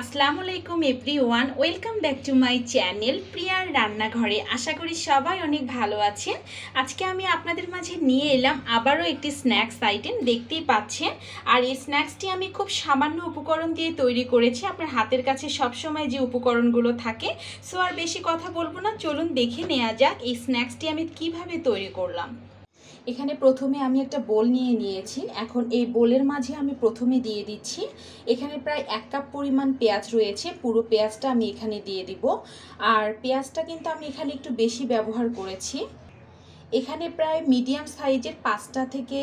আসসালামু আলাইকুম everyone, welcome back to my channel প্রিয়ার রান্নাঘরে। আশা করি সবাই অনেক ভালো আছেন। আজকে আমি আপনাদের মাঝে নিয়ে এলাম আবারও একটি স্ন্যাক্স আইটেম, দেখতেই পাচ্ছেন। আর এই স্ন্যাক্সটি আমি খুব সামান্য উপকরণ দিয়ে তৈরি করেছি। আপনার হাতের কাছে সবসময় যে উপকরণগুলো থাকে। সো আর বেশি কথা বলবো না, চলুন দেখে নেওয়া যাক এই স্ন্যাক্সটি আমি কিভাবে তৈরি করলাম। এখানে প্রথমে আমি একটা বোল নিয়ে নিয়েছি। এখন এই বোলের মাঝে আমি প্রথমে দিয়ে দিচ্ছি, এখানে প্রায় 1 কাপ পরিমাণ পেঁয়াজ রয়েছে। পুরো পেঁয়াজটা আমি এখানে দিয়ে দিব। আর পেঁয়াজটা কিন্তু আমি এখানে একটু বেশি ব্যবহার করেছি। এখানে প্রায় মিডিয়াম সাইজের 5টা থেকে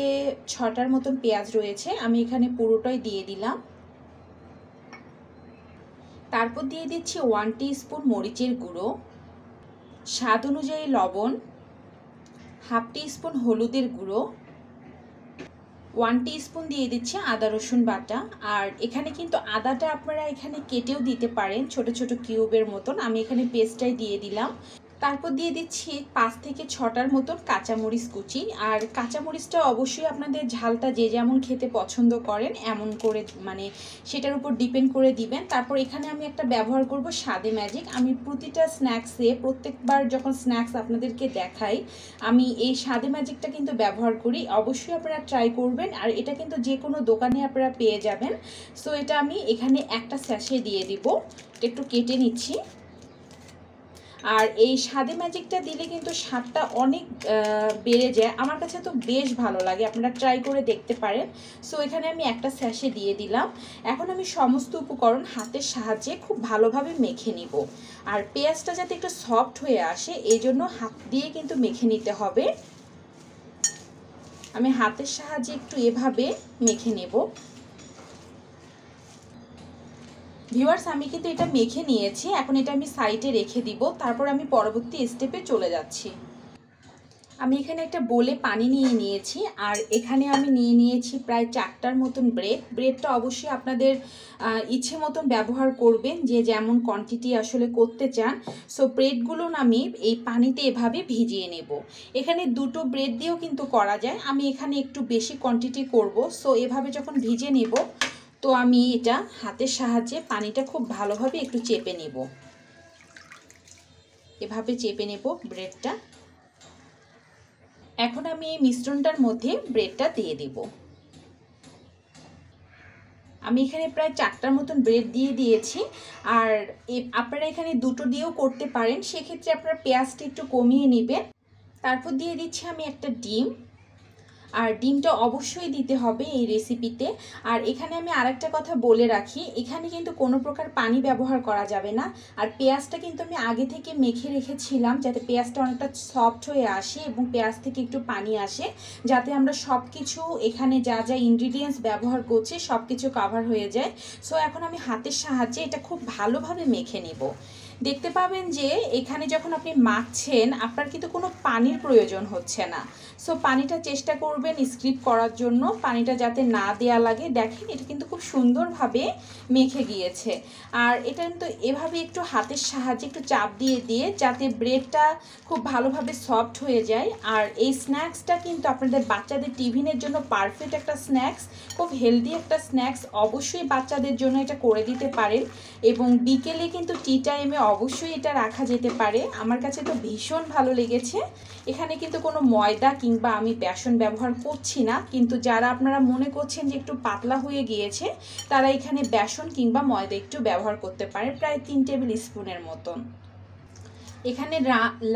6টার মতন পেঁয়াজ রয়েছে, আমি এখানে পুরোটাই দিয়ে দিলাম। তারপর দিয়ে দিচ্ছি 1 টিস্পুন মরিচের গুঁড়ো, স্বাদ অনুযায়ী লবণ, হাফ টিস্পুন হলুদের গুঁড়ো, 1 টিস্পুন দিয়ে দিচ্ছি আদা রসুন বাটা। আর এখানে কিন্তু আদাটা আপনারা এখানে কেটেও দিতে পারেন ছোট ছোট কিউবের মতন, আমি এখানে পেস্টটাই দিয়ে দিলাম। তারপর দিয়ে দিচ্ছি 5 থেকে 6টার মতন কাঁচামরিচ কুচি। আর কাঁচামরিচটা অবশ্যই আপনাদের ঝালটা যে যেমন খেতে পছন্দ করেন এমন করে সেটার উপর ডিপেন্ড করে দিবেন। তারপর এখানে আমি একটা ব্যবহার করব স্বাদে ম্যাজিক। আমি প্রতিটা স্ন্যাক্সে প্রত্যেকবার যখন স্ন্যাক্স আপনাদেরকে দেখাই আমি এই স্বাদে ম্যাজিকটা কিন্তু ব্যবহার করি। অবশ্যই আপনারা ট্রাই করবেন। আর এটা কিন্তু যে কোনো দোকানে আপনারা পেয়ে যাবেন। সো এটা আমি এখানে একটা স্যাশে দিয়ে দিব। একটু কেটে নিচ্ছি। আর এই স্বাদে ম্যাজিকটা দিলে কিন্তু স্বাদটা অনেক বেড়ে যায়, আমার কাছে তো বেশ ভালো লাগে, আপনারা ট্রাই করে দেখতে পারেন। সো এখানে আমি একটা স্যাশে দিয়ে দিলাম। এখন আমি সমস্ত উপকরণ হাতের সাহায্যে খুব ভালোভাবে মেখে নিব। আর পেঁয়াজটা যাতে একটু সফট হয়ে আসে এই জন্য হাত দিয়ে কিন্তু মেখে নিতে হবে। আমি হাতের সাহায্যে একটু এভাবে মেখে নেব। ভিউয়ার্স, আমি কিন্তু এটা মেখে নিয়েছি। এখন এটা আমি সাইডে রেখে দিব। তারপর আমি পরবর্তী স্টেপে চলে যাচ্ছি। আমি এখানে একটা বোলে পানি নিয়ে নিয়েছি। আর এখানে আমি নিয়ে নিয়েছি প্রায় 4টার মতন ব্রেডটা অবশ্যই আপনাদের ইচ্ছে মতন ব্যবহার করবেন, যে যেমন কোয়ান্টিটি আসলে করতে চান। সো ব্রেডগুলো আমি এই পানিতে এভাবে ভিজিয়ে নেব। এখানে 2টো ব্রেড দিয়েও কিন্তু করা যায়, আমি এখানে একটু বেশি কোয়ান্টিটি করব। সো এভাবে যখন ভিজে নেব তো আমি এটা হাতের সাহায্যে পানিটা খুব ভালোভাবে একটু চেপে নেব। এভাবে চেপে নেব ব্রেডটা। এখন আমি এই মিশ্রণটার মধ্যে ব্রেডটা দিয়ে দেব। আমি এখানে প্রায় 4টার মতন ব্রেড দিয়ে দিয়েছি। আর আপনারা এখানে 2টো দিয়েও করতে পারেন, সেক্ষেত্রে আপনারা পেঁয়াজটা একটু কমিয়ে নেবেন। তারপর দিয়ে দিচ্ছি আমি একটা ডিম। আর ডিমটা অবশ্যই দিতে হবে এই রেসিপিতে। আর এখানে আমি আরেকটা কথা বলে রাখি, এখানে কিন্তু কোনো প্রকার পানি ব্যবহার করা যাবে না। আর পেঁয়াজটা কিন্তু আমি আগে থেকে মেখে রেখেছিলাম যাতে পেঁয়াজটা অনেকটা সফট হয়ে আসে এবং পেঁয়াজ থেকে একটু পানি আসে, যাতে আমরা সব কিছু এখানে যা যা ইনগ্রিডিয়েন্টস ব্যবহার করছি সব কিছু কাভার হয়ে যায়। সো এখন আমি হাতের সাহায্যে এটা খুব ভালোভাবে মেখে নেব। দেখতে পাবেন যে এখানে যখন আপনি মাখছেন আপনার কিন্তু কোনো পানির প্রয়োজন হচ্ছে না। সো পানিটা চেষ্টা করবেন স্কিপ করার জন্য, পানিটা যাতে না দেয়া লাগে। দেখেন এটা কিন্তু খুব সুন্দরভাবে মেখে গিয়েছে। আর এটা কিন্তু এভাবে একটু হাতের সাহায্যে একটু চাপ দিয়ে দিয়ে যাতে ব্রেডটা খুব ভালোভাবে সফট হয়ে যায়। আর এই স্ন্যাক্সটা কিন্তু আপনাদের বাচ্চাদের টিফিনের জন্য পারফেক্ট একটা স্ন্যাক্স, খুব হেলদি একটা স্ন্যাক্স। অবশ্যই বাচ্চাদের জন্য এটা করে দিতে পারেন এবং বিকেলে কিন্তু টি টাইমে অবশ্যই এটা রাখা যেতে পারে। আমার কাছে তো ভীষণ ভালো লেগেছে। এখানে কিন্তু কোনো ময়দা কিংবা আমি বেসন ব্যবহার করছি না, কিন্তু যারা আপনারা মনে করছেন যে একটু পাতলা হয়ে গিয়েছে তারা এখানে বেসন কিংবা ময়দা একটু ব্যবহার করতে পারেন, প্রায় 3 টেবিল স্পুনের মতন। এখানে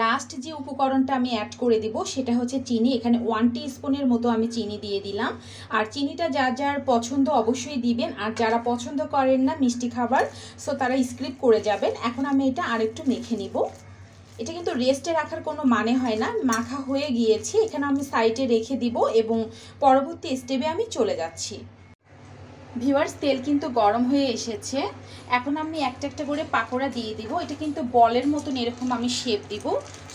লাস্ট যে উপকরণটা আমি অ্যাড করে দিব সেটা হচ্ছে চিনি। এখানে 1 টিস্পুনের মতো আমি চিনি দিয়ে দিলাম। আর চিনিটা যার যার পছন্দ অবশ্যই দিবেন, আর যারা পছন্দ করেন না মিষ্টি খাবার সো তারা স্কিপ করে যাবেন। এখন আমি এটা আরেকটু মেখে নিব। এটা কিন্তু রেস্টে রাখার কোনো মানে হয় না, মাখা হয়ে গিয়েছে। এখানে আমি সাইডে রেখে দিব এবং পরবর্তী স্টেপে আমি চলে যাচ্ছি। ভিউয়ার্স, তেল কিন্তু গরম হয়ে এসেছে। এখন আমি একটা একটা করে পাকোড়া দিয়ে দিব। এটা কিন্তু বলের মতন এরকম আমি শেপ দিব।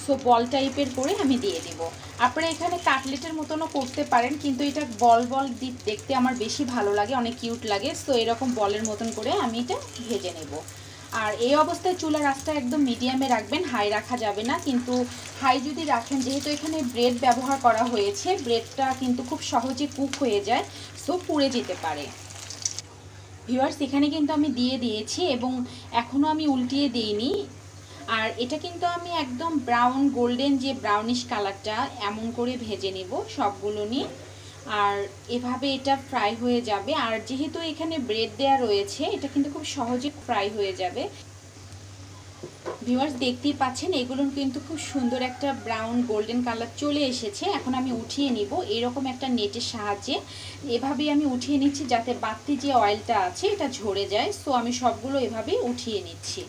সো বল টাইপের করে আমি দিয়ে দিব। আপনারা এখানে কাটলেটের মতনও করতে পারেন, কিন্তু এটা বল বল দেখতে আমার বেশি ভালো লাগে, অনেক কিউট লাগে। সো এরকম বলের মতন করে আমি এটা ভেজে নেব। আর এই অবস্থায় চুলার আঁচটা একদম মিডিয়ামে রাখবেন, হাই রাখা যাবে না। কিন্তু হাই যদি রাখেন, যেহেতু এখানে ব্রেড ব্যবহার করা হয়েছে, ব্রেডটা কিন্তু খুব সহজে কুক হয়ে যায়, সো পুড়ে যেতে পারে। ভিউয়ার্স এখানে কিন্তু আমি দিয়ে দিয়েছি এবং এখনও আমি উল্টিয়ে দিইনি। আর এটা কিন্তু আমি একদম ব্রাউন গোল্ডেন যে ব্রাউনিশ কালারটা এমন করে ভেজে নেব সবগুলো নিয়ে। আর এভাবে এটা ফ্রাই হয়ে যাবে। আর যেহেতু এখানে ব্রেড দেয়া রয়েছে এটা কিন্তু খুব সহজে ফ্রাই হয়ে যাবে। ভিউয়ার্স দেখতেই পাচ্ছেন এগুলো কিন্তু খুব সুন্দর একটা ব্রাউন গোল্ডেন কালার চলে এসেছে। এখন আমি উঠিয়ে নিব এরকম একটা নেটের সাহায্যে। এভাবেই আমি উঠিয়ে নিচ্ছি যাতে বাড়তি যে অয়েলটা আছে এটা ঝরে যায়। সো আমি সবগুলো এভাবেই উঠিয়ে নিচ্ছি।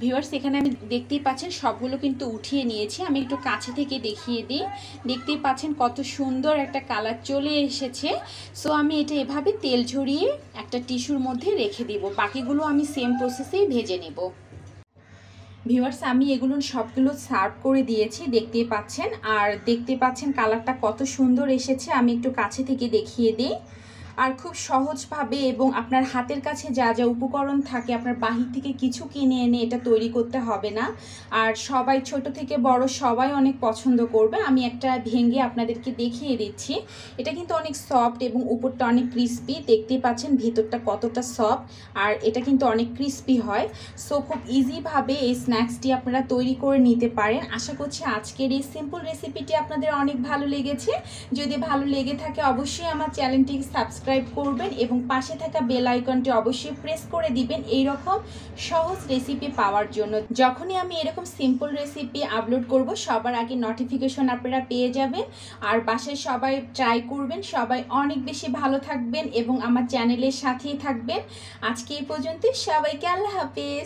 ভিউয়ার্স এখানে আমি দেখতেই পাচ্ছেন সবগুলো কিন্তু উঠিয়ে নিয়েছি। আমি একটু কাছে থেকে দেখিয়ে দিই। দেখতেই পাচ্ছেন কত সুন্দর একটা কালার চলে এসেছে। সো আমি এটা এভাবে তেল ঝরিয়ে একটা টিস্যুর মধ্যে রেখে দিব। বাকিগুলো আমি সেম প্রসেসেই ভেজে নেব। ভিউয়ার্স আমি এগুলো সবগুলো সার্ভ করে দিয়েছি দেখতেই পাচ্ছেন। আর দেখতে পাচ্ছেন কালারটা কত সুন্দর এসেছে। আমি একটু কাছে থেকে দেখিয়ে দিই। আর খুব সহজভাবে এবং আপনার হাতের কাছে যা যা উপকরণ থাকে আপনার বাহির থেকে কিছু কিনে এনে এটা তৈরি করতে হবে না। আর সবাই ছোট থেকে বড় সবাই অনেক পছন্দ করবে। আমি একটা ভেঙে আপনাদেরকে দেখিয়ে দিচ্ছি। এটা কিন্তু অনেক সফট এবং উপরটা অনেক ক্রিস্পি। দেখতেই পাচ্ছেন ভিতরটা কতটা সফট আর এটা কিন্তু অনেক ক্রিস্পি হয়। সো খুব ইজিভাবে এই স্ন্যাক্সটি আপনারা তৈরি করে নিতে পারেন। আশা করছি আজকের এই সিম্পল রেসিপিটি আপনাদের অনেক ভালো লেগেছে। যদি ভালো লেগে থাকে অবশ্যই আমার চ্যানেলটি সাবস্ক্রাইব করবেন এবং পাশে থাকা বেল আইকনটি অবশ্যই প্রেস করে দিবেন এই রকম সহজ রেসিপি পাওয়ার জন্য। যখনই আমি এরকম সিম্পল রেসিপি আপলোড করব সবার আগে নোটিফিকেশন আপনারা পেয়ে যাবেন। আর বাসায় সবাই ট্রাই করবেন। সবাই অনেক বেশি ভালো থাকবেন এবং আমার চ্যানেলের সাথেই থাকবেন। আজকে এই পর্যন্ত, সবাইকে আল্লাহ হাফেজ।